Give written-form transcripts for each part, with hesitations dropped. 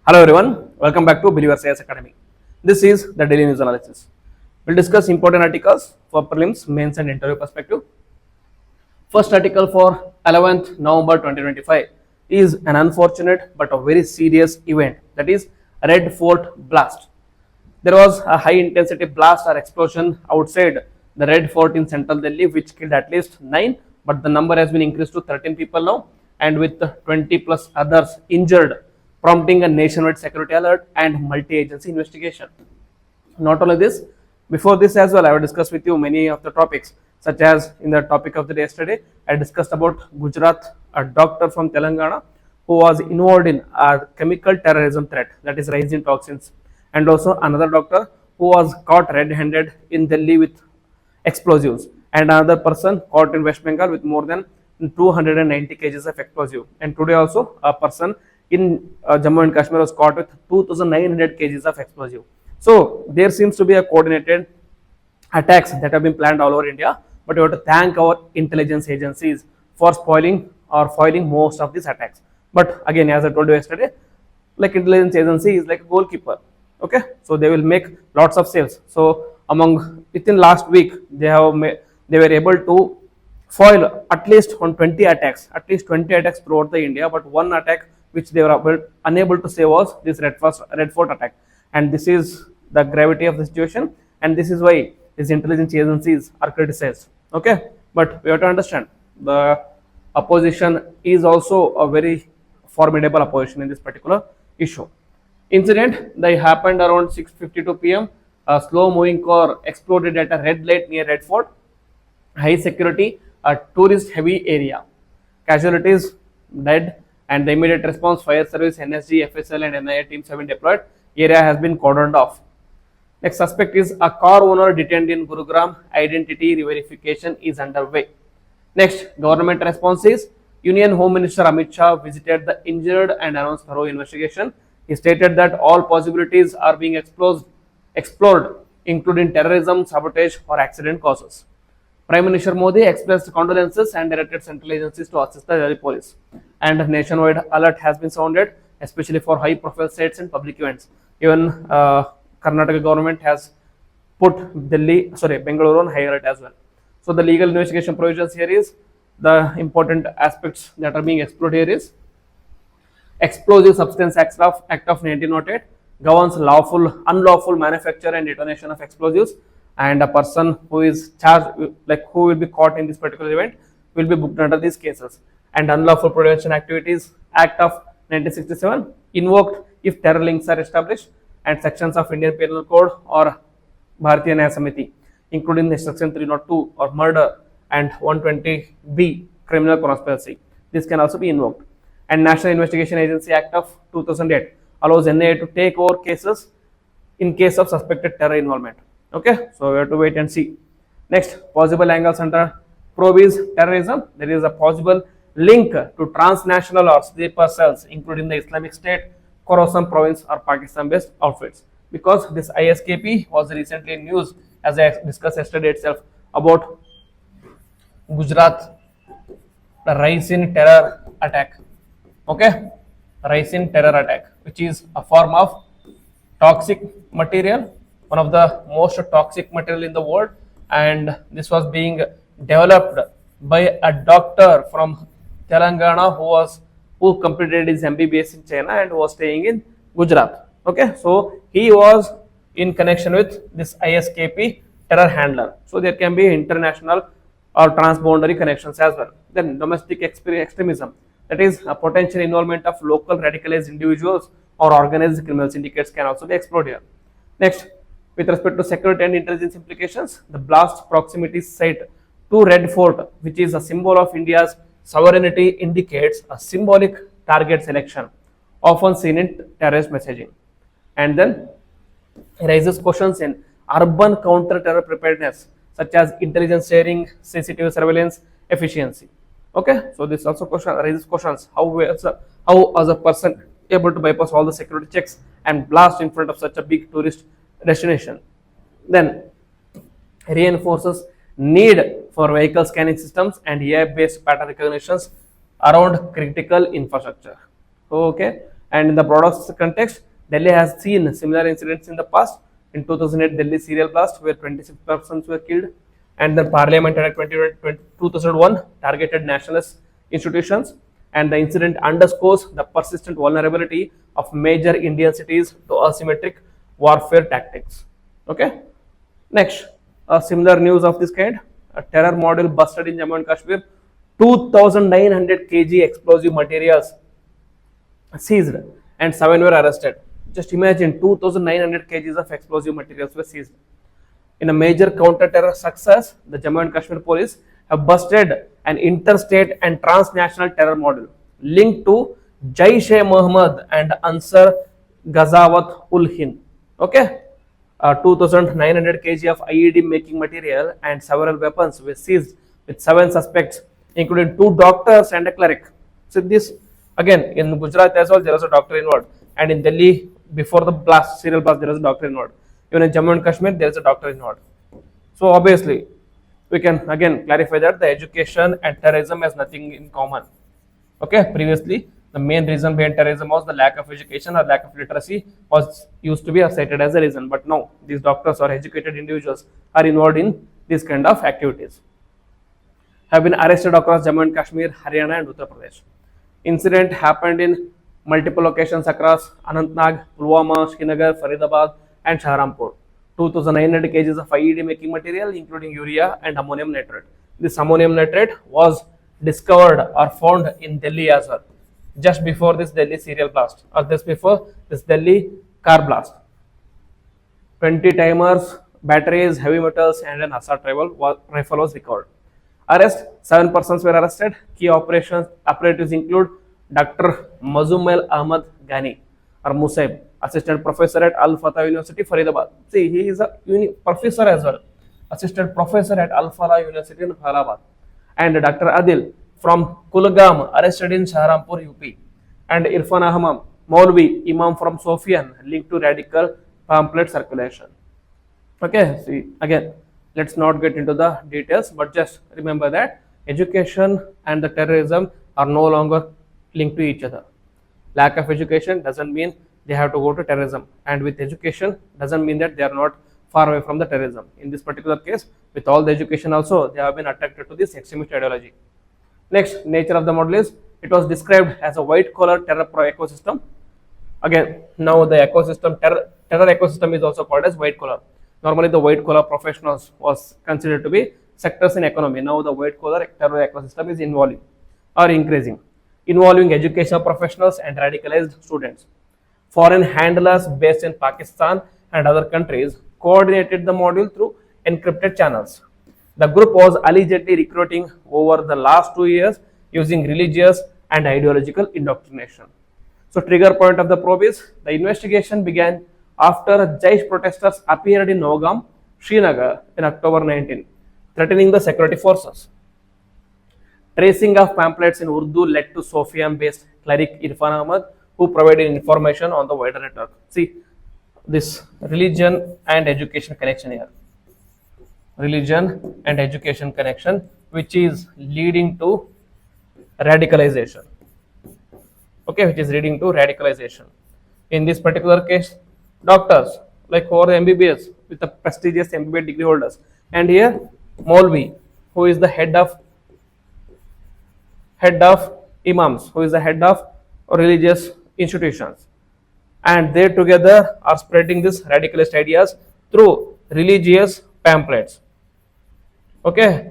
Hello everyone, welcome back to Believer CS Academy. This is the daily news analysis. We'll discuss important articles for prelims, mains and interview perspective. First article for 11th November 2025 is an unfortunate but a very serious event, that is Red Fort blast. There was a high intensity blast or explosion outside the Red Fort in central Delhi which killed at least 9, but the number has been increased to 13 people now, and with 20 plus others injured, prompting a nationwide security alert and multi-agency investigation. Not only this, before this as well, I will discuss with you many of the topics, such as in the topic of the day yesterday, I discussed about Gujarat, a doctor from Telangana who was involved in a chemical terrorism threat, that is rising toxins, and also another doctor who was caught red-handed in Delhi with explosives, and another person caught in West Bengal with more than 290 kgs of explosive, and today also a person in Jammu and Kashmir was caught with 2900 kgs of explosive. So there seems to be a coordinated attacks that have been planned all over India, but we have to thank our intelligence agencies for spoiling or foiling most of these attacks. But again, as I told you yesterday, like intelligence agency is like a goalkeeper. Okay, so they will make lots of saves. So within last week they were able to foil at least on 20 attacks, throughout the India, but one attack which they were unable to save was this Red Fort attack, and this is the gravity of the situation, and this is why these intelligence agencies are criticized. Okay, but we have to understand the opposition is also a very formidable opposition in this particular issue. Incident that happened around 6:52 p.m. A slow-moving car exploded at a red light near Red Fort, high security, a tourist-heavy area. Casualties dead, and the immediate response fire service, NSG, FSL, and NIA teams have been deployed. Area has been cordoned off. Next suspect is a car owner detained in Gurugram. Identity verification is underway. Next, government response is Union Home Minister Amit Shah visited the injured and announced thorough investigation. He stated that all possibilities are being explored, including terrorism, sabotage, or accident causes. Prime Minister Modi expressed condolences and directed central agencies to assist the Delhi police. And a nationwide alert has been sounded, especially for high-profile sites and public events. Even Karnataka government has put Bengaluru on high alert as well. So the legal investigation provisions here is the important aspects that are being explored here is Explosive Substance Act of 1908 governs unlawful manufacture and detonation of explosives, and a person who is charged, who will be caught in this particular event, will be booked under these cases. And Unlawful Prevention Activities Act of 1967 invoked if terror links are established, and sections of Indian Penal Code or Bharatiya Nyaya Samiti, including the section 302 or murder and 120B criminal conspiracy. This can also be invoked. And National Investigation Agency Act of 2008 allows NIA to take over cases in case of suspected terror involvement. Okay, so we have to wait and see. Next, possible angles under probe is terrorism. There is a possible link to transnational or sleeper cells, including the Islamic State, Khorasan province, or Pakistan-based outfits. Because this ISKP was recently in news, as I discussed yesterday itself, about Gujarat, the rise in terror attack. Okay, rise in terror attack, which is a form of toxic material, one of the most toxic material in the world, and this was being developed by a doctor from Telangana who completed his MBBS in China and was staying in Gujarat. Okay, so he was in connection with this ISKP terror handler. So there can be international or transboundary connections as well. Then domestic extremism, that is a potential involvement of local radicalized individuals or organized criminal syndicates, can also be explored here. Next, with respect to security and intelligence implications, the blast proximity site to Red Fort, which is a symbol of India's sovereignty, indicates a symbolic target selection, often seen in terrorist messaging. And then raises questions in urban counter-terror preparedness, such as intelligence sharing, CCTV surveillance, efficiency. Okay, so this also raises questions: how is a person able to bypass all the security checks and blast in front of such a big tourist destination? Then reinforces need for vehicle scanning systems and AI-based pattern recognitions around critical infrastructure. Okay, And in the broader context, Delhi has seen similar incidents in the past. In 2008, Delhi serial blast where 26 persons were killed, and the parliament at 2001 targeted nationalist institutions, and the incident underscores the persistent vulnerability of major Indian cities to asymmetric warfare tactics. Okay. Next, a similar news of this kind: a terror module busted in Jammu and Kashmir, 2,900 kg explosive materials seized, and 7 were arrested. Just imagine 2,900 kgs of explosive materials were seized. In a major counter-terror success, the Jammu and Kashmir police have busted an interstate and transnational terror model linked to Jaish-e-Mohammed and Ansar Ghazawat ul Hind. Okay, 2,900 kg of IED making material and several weapons were seized with 7 suspects, including 2 doctors and a cleric. So this again in Gujarat as well, there is a doctor involved, and in Delhi before the blast, serial blast, there is a doctor involved. Even in Jammu and Kashmir, there is a doctor involved. So obviously, we can again clarify that the education and terrorism has nothing in common. Okay, previously the main reason behind terrorism was the lack of education or lack of literacy was used to be cited as a reason, but now these doctors or educated individuals are involved in these kind of activities. Have been arrested across Jammu and Kashmir, Haryana and Uttar Pradesh. Incident happened in multiple locations across Anantnag, Pulwama, Srinagar, Faridabad and Shahrampur. 2,900 kgs of IED making material, including urea and ammonium nitrate. This ammonium nitrate was discovered or found in Delhi as well, just before this Delhi serial blast or just before this Delhi car blast. 20 timers, batteries, heavy metals and an assault rifle was recovered. Arrest: 7 persons were arrested. Key operatives include Dr. Mazumel Ahmad Ghani or Musaib, assistant professor at Al Fatah University, Faridabad. See, he is a professor as well, assistant professor at Al Fatah University in Faridabad. And Dr. Adil from Kulgam, arrested in Shahrampur, UP. And Irfan Ahmad Maulvi, Imam from Sofian, linked to radical pamphlet circulation. Okay, see again, let's not get into the details, but just remember that education and the terrorism are no longer linked to each other. Lack of education doesn't mean they have to go to terrorism, and with education doesn't mean that they are not far away from the terrorism. In this particular case, with all the education also, they have been attracted to this extremist ideology. Next, nature of the model is, it was described as a white collar terror ecosystem. Again, now the ecosystem, terror ecosystem is also called as white collar. Normally the white collar professionals was considered to be sectors in economy. Now the white collar terror ecosystem is involving or increasing, involving educational professionals and radicalized students. Foreign handlers based in Pakistan and other countries coordinated the module through encrypted channels. The group was allegedly recruiting over the last 2 years using religious and ideological indoctrination. So trigger point of the probe is, the investigation began after Jaish protesters appeared in Nogam, Srinagar in October 19, threatening the security forces. Tracing of pamphlets in Urdu led to Sofian-based cleric Irfan Ahmad, who provided information on the wider network. See, this religion and education connection here. Religion and education connection, which is leading to radicalization. Okay, which is leading to radicalization. In this particular case, doctors like who are MBBS with the prestigious MBBS degree holders, and here Maulvi, who is the head of imams, who is the head of religious institutions, and they together are spreading these radicalist ideas through religious pamphlets. Okay,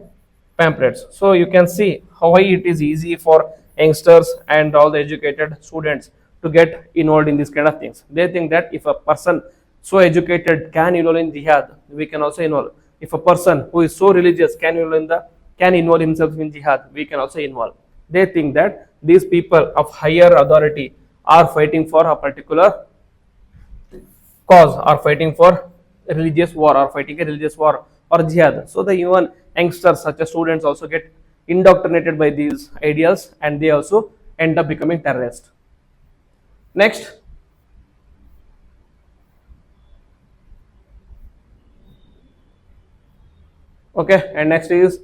pamphlets. So you can see how it is easy for youngsters and all the educated students to get involved in these kind of things. They think that if a person so educated can involve in jihad, we can also involve. If a person who is so religious can involve himself in jihad, we can also involve. They think that these people of higher authority are fighting for a particular cause, or fighting for religious war, or fighting a religious war or jihad. So the even youngsters such as students also get indoctrinated by these ideas, and they also end up becoming terrorists. Next, okay, and next is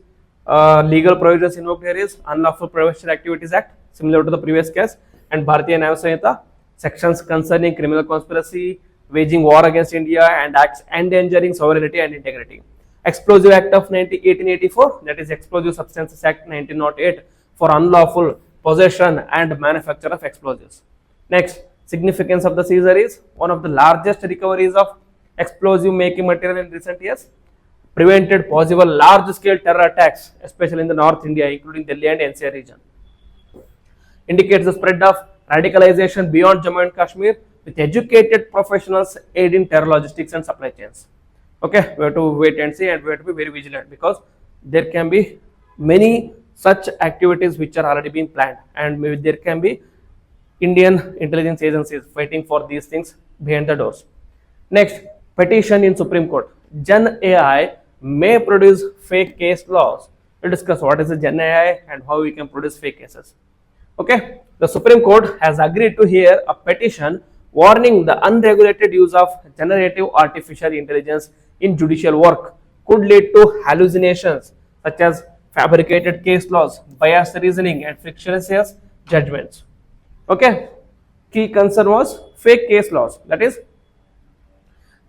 legal provisions invoked here is Unlawful Professional Activities Act, similar to the previous case, and Bharatiya Nyaya Sanhita, sections concerning criminal conspiracy, waging war against India, and acts endangering sovereignty and integrity. Explosive Act of 1884, that is Explosive Substances Act 1908, for unlawful possession and manufacture of explosives. Next, significance of the seizure is one of the largest recoveries of explosive making material in recent years, prevented possible large-scale terror attacks, especially in the North India, including Delhi and NCR region. Indicates the spread of radicalization beyond Jammu and Kashmir, with educated professionals aiding terror logistics and supply chains. Okay, we have to wait and see, and we have to be very vigilant, because there can be many such activities which are already being planned, and maybe there can be Indian intelligence agencies fighting for these things behind the doors. Next, petition in Supreme Court. Gen AI may produce fake case laws. We'll discuss what is the Gen AI and how we can produce fake cases. Okay, the Supreme Court has agreed to hear a petition warning the unregulated use of generative artificial intelligence in judicial work could lead to hallucinations such as fabricated case laws, biased reasoning, and frictious judgments. Okay, key concern was fake case laws, that is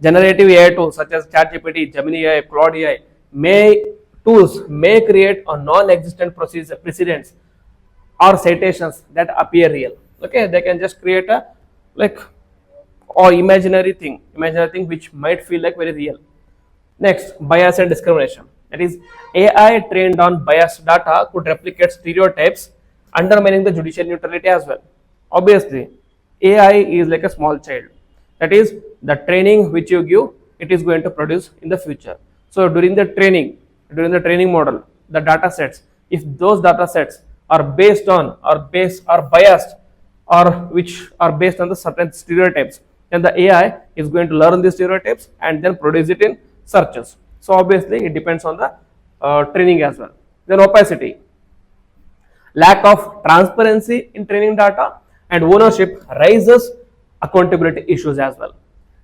generative AI tools such as ChatGPT, Gemini AI, Claude AI may create a non-existent precedents or citations that appear real. Okay, they can just create a or imaginary thing which might feel like very real. Next, bias and discrimination. That is, AI trained on biased data could replicate stereotypes, undermining the judicial neutrality as well. Obviously, AI is like a small child. That is, the training which you give, it is going to produce in the future. So during the training model, the data sets, if those data sets are based on or biased, or which are based on the certain stereotypes, then the AI is going to learn these stereotypes and then produce it in searches. So obviously it depends on the training as well. Then opacity, lack of transparency in training data, and ownership raises accountability issues as well.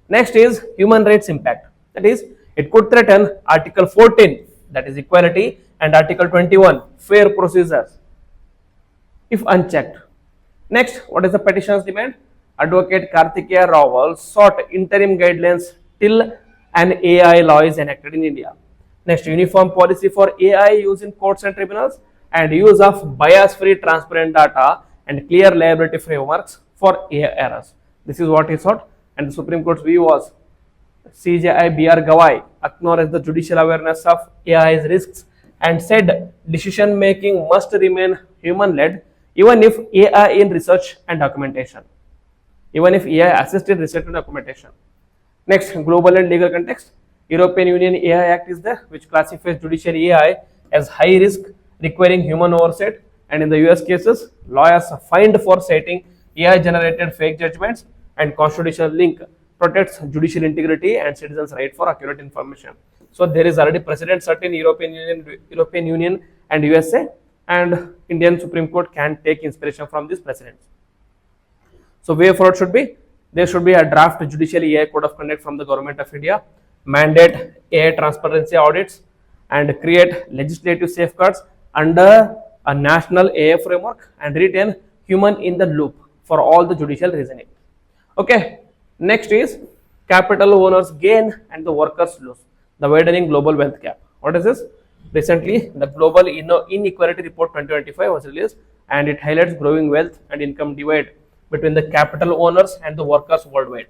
Next is human rights impact. That is, it could threaten Article 14, that is equality, and Article 21, fair procedures, if unchecked. Next, what is the petition's demand? Advocate Kartikeya Rawal sought interim guidelines till an AI law is enacted in India. Next, uniform policy for AI use in courts and tribunals, and use of bias-free transparent data and clear liability frameworks for AI errors. This is what he sought, and the Supreme Court's view was CJI BR Gawai acknowledged the judicial awareness of AI's risks and said decision making must remain human-led, even if AI in research and documentation. Even if AI assisted research and documentation. Next, global and legal context. European Union AI Act is there, which classifies judicial AI as high risk, requiring human oversight, and in the US cases, lawyers fined for citing AI generated fake judgments, and constitutional link protects judicial integrity and citizens' right for accurate information. So there is already precedent set in European Union and USA, and Indian Supreme Court can take inspiration from these precedents. So way forward should be, there should be a draft judicial AI code of conduct from the government of India, mandate AI transparency audits, and create legislative safeguards under a national AI framework, and retain human in the loop for all the judicial reasoning. Okay, next is capital owners gain and the workers lose, the widening global wealth gap. What is this? Recently, the Global Inequality Report 2025 was released, and it highlights growing wealth and income divide between the capital owners and the workers worldwide.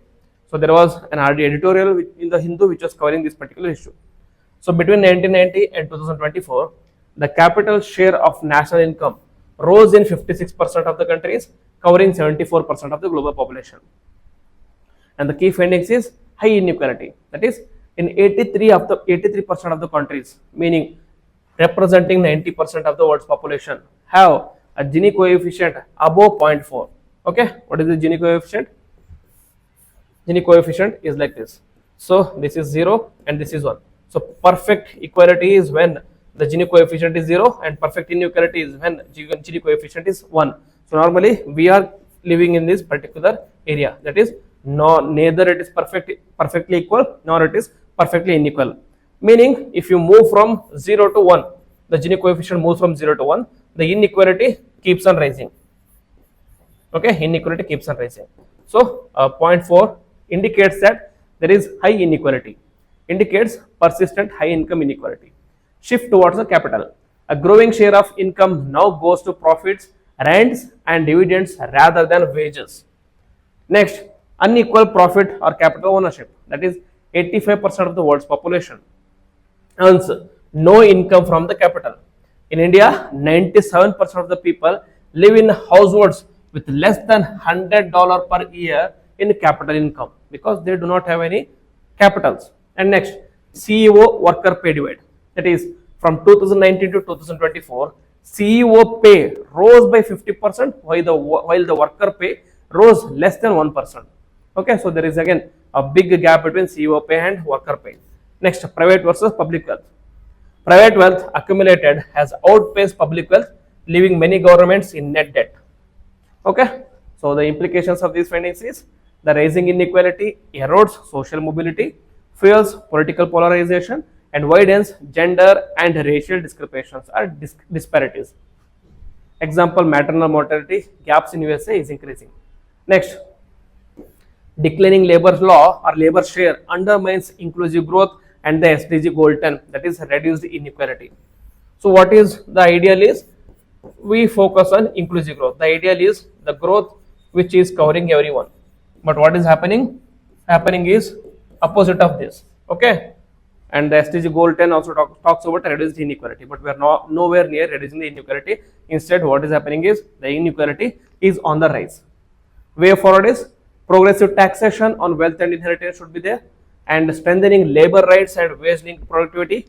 So there was an editorial in the Hindu which was covering this particular issue. So between 1990 and 2024, the capital share of national income rose in 56% of the countries, covering 74% of the global population. And the key findings is high inequality. That is, in 83% of the countries, meaning representing 90% of the world's population, have a Gini coefficient above 0.4. Okay, what is the Gini coefficient? Gini coefficient is like this. So this is 0 and this is 1. So perfect equality is when the Gini coefficient is 0, and perfect inequality is when Gini coefficient is 1. So normally we are living in this particular area, that is neither it is perfectly equal nor it is perfectly unequal. Meaning, if you move from 0 to 1, the Gini coefficient moves from 0 to 1, the inequality keeps on rising. Okay, inequality keeps on rising. So point 4 indicates that there is high inequality, indicates persistent high income inequality. Shift towards the capital. A growing share of income now goes to profits, rents and dividends rather than wages. Next, unequal profit or capital ownership. That is 85% of the world's population earns no income from the capital. In India, 97% of the people live in households with less than $100 per year in capital income because they do not have any capitals. And next, CEO worker pay divide. That is from 2019 to 2024, CEO pay rose by 50% while the worker pay rose less than 1%. Okay, so there is again a big gap between CEO pay and worker pay. Next, private versus public wealth. Private wealth accumulated has outpaced public wealth, leaving many governments in net debt. Okay, so the implications of these findings is the rising inequality erodes social mobility, fuels political polarization, and widens gender and racial discrepancies or disparities. Example, maternal mortality gaps in USA is increasing. Next, declining labor law or labor share undermines inclusive growth and the SDG goal 10, that is reduced inequality. So what is the ideal is we focus on inclusive growth. The ideal is the growth which is covering everyone. But what is happening? Happening is opposite of this. Okay. And the SDG goal 10 also talks about reduced inequality, but we are nowhere near reducing the inequality. Instead, what is happening is the inequality is on the rise. Way forward is progressive taxation on wealth and inheritance should be there, and strengthening labor rights and wage linked productivity,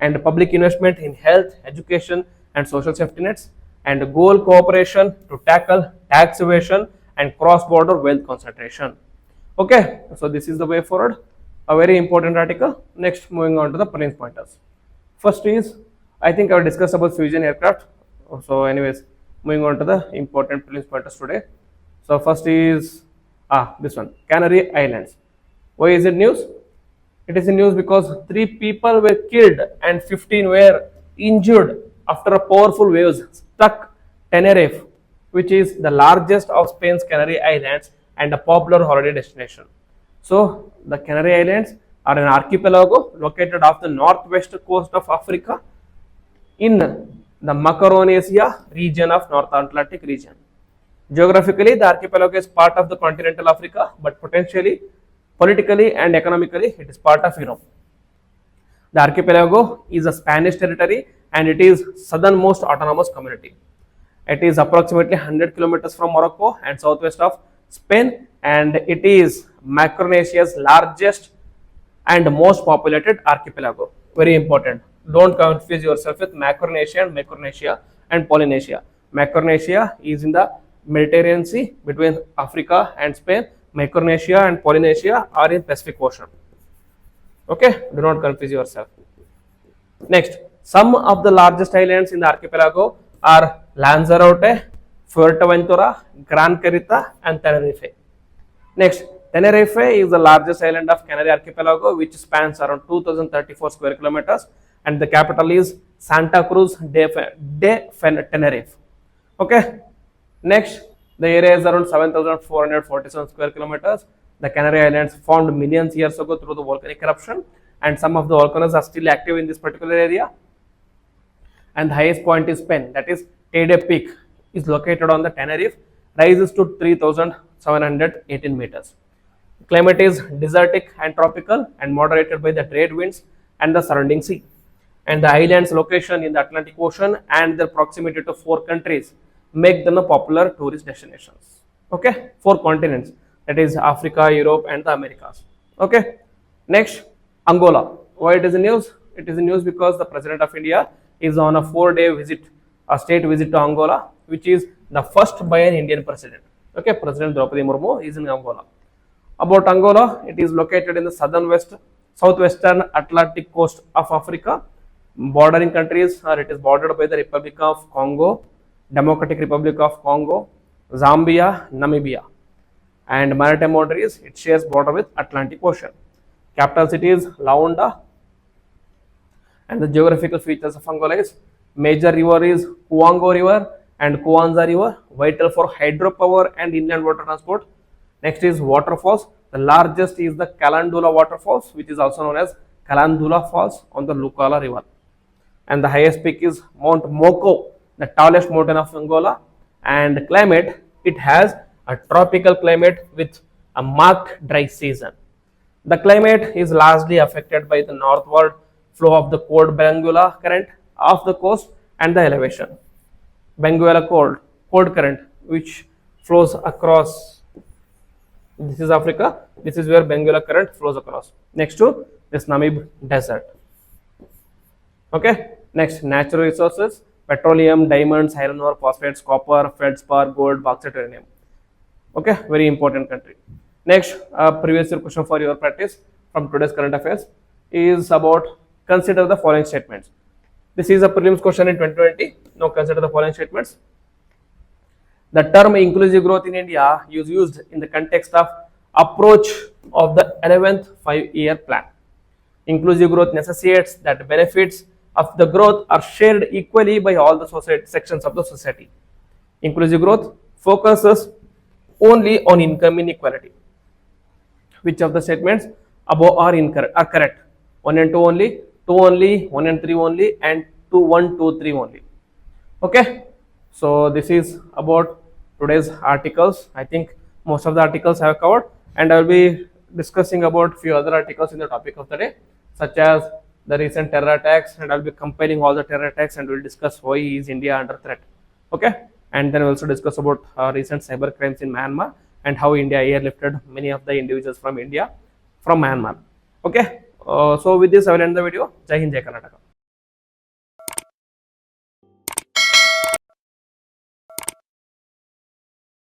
and public investment in health, education and social safety nets, and goal cooperation to tackle tax evasion and cross-border wealth concentration. Okay, so this is the way forward. A very important article. Next, moving on to the prelims pointers. First is, I think I will discuss about fusion aircraft. So anyways, moving on to the important prelims pointers today. So first is this one, Canary Islands. Why is it news? It is in news because 3 people were killed and 15 were injured after a powerful wave struck Tenerife, which is the largest of Spain's Canary Islands and a popular holiday destination. So the Canary Islands are an archipelago located off the northwest coast of Africa in the Macaronesia region of North Atlantic region. Geographically, the archipelago is part of the continental Africa, but potentially, politically and economically, it is part of Europe. The archipelago is a Spanish territory and it is southernmost autonomous community. It is approximately 100 kilometers from Morocco and southwest of Spain, and it is Micronesia's largest and most populated archipelago. Very important. Don't confuse yourself with Micronesia and Micronesia and Polynesia. Micronesia is in the Mediterranean Sea between Africa and Spain. Micronesia and Polynesia are in Pacific Ocean. Okay, do not confuse yourself. Next, some of the largest islands in the archipelago are Lanzarote, Fuerteventura, Gran Carita and Tenerife. Next, Tenerife is the largest island of Canary Archipelago, which spans around 2034 square kilometers, and the capital is Santa Cruz de Tenerife. Okay. Next, the area is around 7,447 square kilometers. The Canary Islands formed millions years ago through the volcanic eruption, and some of the volcanoes are still active in this particular area. And the highest point is Pen, that is Tede Peak, is located on the Tenerife, rises to 3,718 meters. Climate is desertic and tropical and moderated by the trade winds and the surrounding sea. And the island's location in the Atlantic Ocean and their proximity to 4 countries make them a popular tourist destinations. Okay, 4 continents, that is Africa, Europe and the Americas. Okay, next, Angola. Why it is in news? It is in news because the President of India is on a 4-day visit, a state visit to Angola, which is the first by an Indian president. Okay, President Draupadi Murmu is in Angola. About Angola, it is located in the southwestern Atlantic coast of Africa. Bordering countries are, it is bordered by the Republic of Congo, Democratic Republic of Congo, Zambia, Namibia, and maritime boundaries, it shares border with Atlantic Ocean. Capital city is Luanda, and the geographical features of Angola is major river is Kuango River and Kuanza River, vital for hydropower and inland water transport. Next is waterfalls. The largest is the Kalandula waterfalls, which is also known as Kalandula Falls on the Lukala River. And the highest peak is Mount Moko, the tallest mountain of Angola. And climate, it has a tropical climate with a marked dry season. The climate is largely affected by the northward flow of the cold Benguela current off the coast and the elevation. Benguela cold current, which flows across. This is Africa. This is where Benguela current flows across. Next to this Namib Desert. Okay. Next, natural resources: petroleum, diamonds, iron ore, phosphates, copper, feldspar, gold, bauxite, uranium. Okay, very important country. Next, previous year question for your practice from today's current affairs is about consider the following statements. This is a prelims question in 2020. Now consider the following statements. The term inclusive growth in India is used in the context of approach of the 11th 5-year plan. Inclusive growth necessitates that benefits of the growth are shared equally by all the sections of the society. Inclusive growth focuses only on income inequality. Which of the statements above are incorrect? Are correct? 1 and 2 only, 2 only, 1 and 3 only, and 2, 1, 2, 3 only. Okay. So this is about today's articles. I think most of the articles I have covered, and I will be discussing about few other articles in the topic of the day, such as the recent terror attacks, and I'll be comparing all the terror attacks, and we'll discuss why is India under threat. Okay, and then we'll also discuss about recent cyber crimes in Myanmar and how India airlifted many of the individuals from India from Myanmar. Okay, so with this I will end the video. Jai Hind, Jai Karnataka.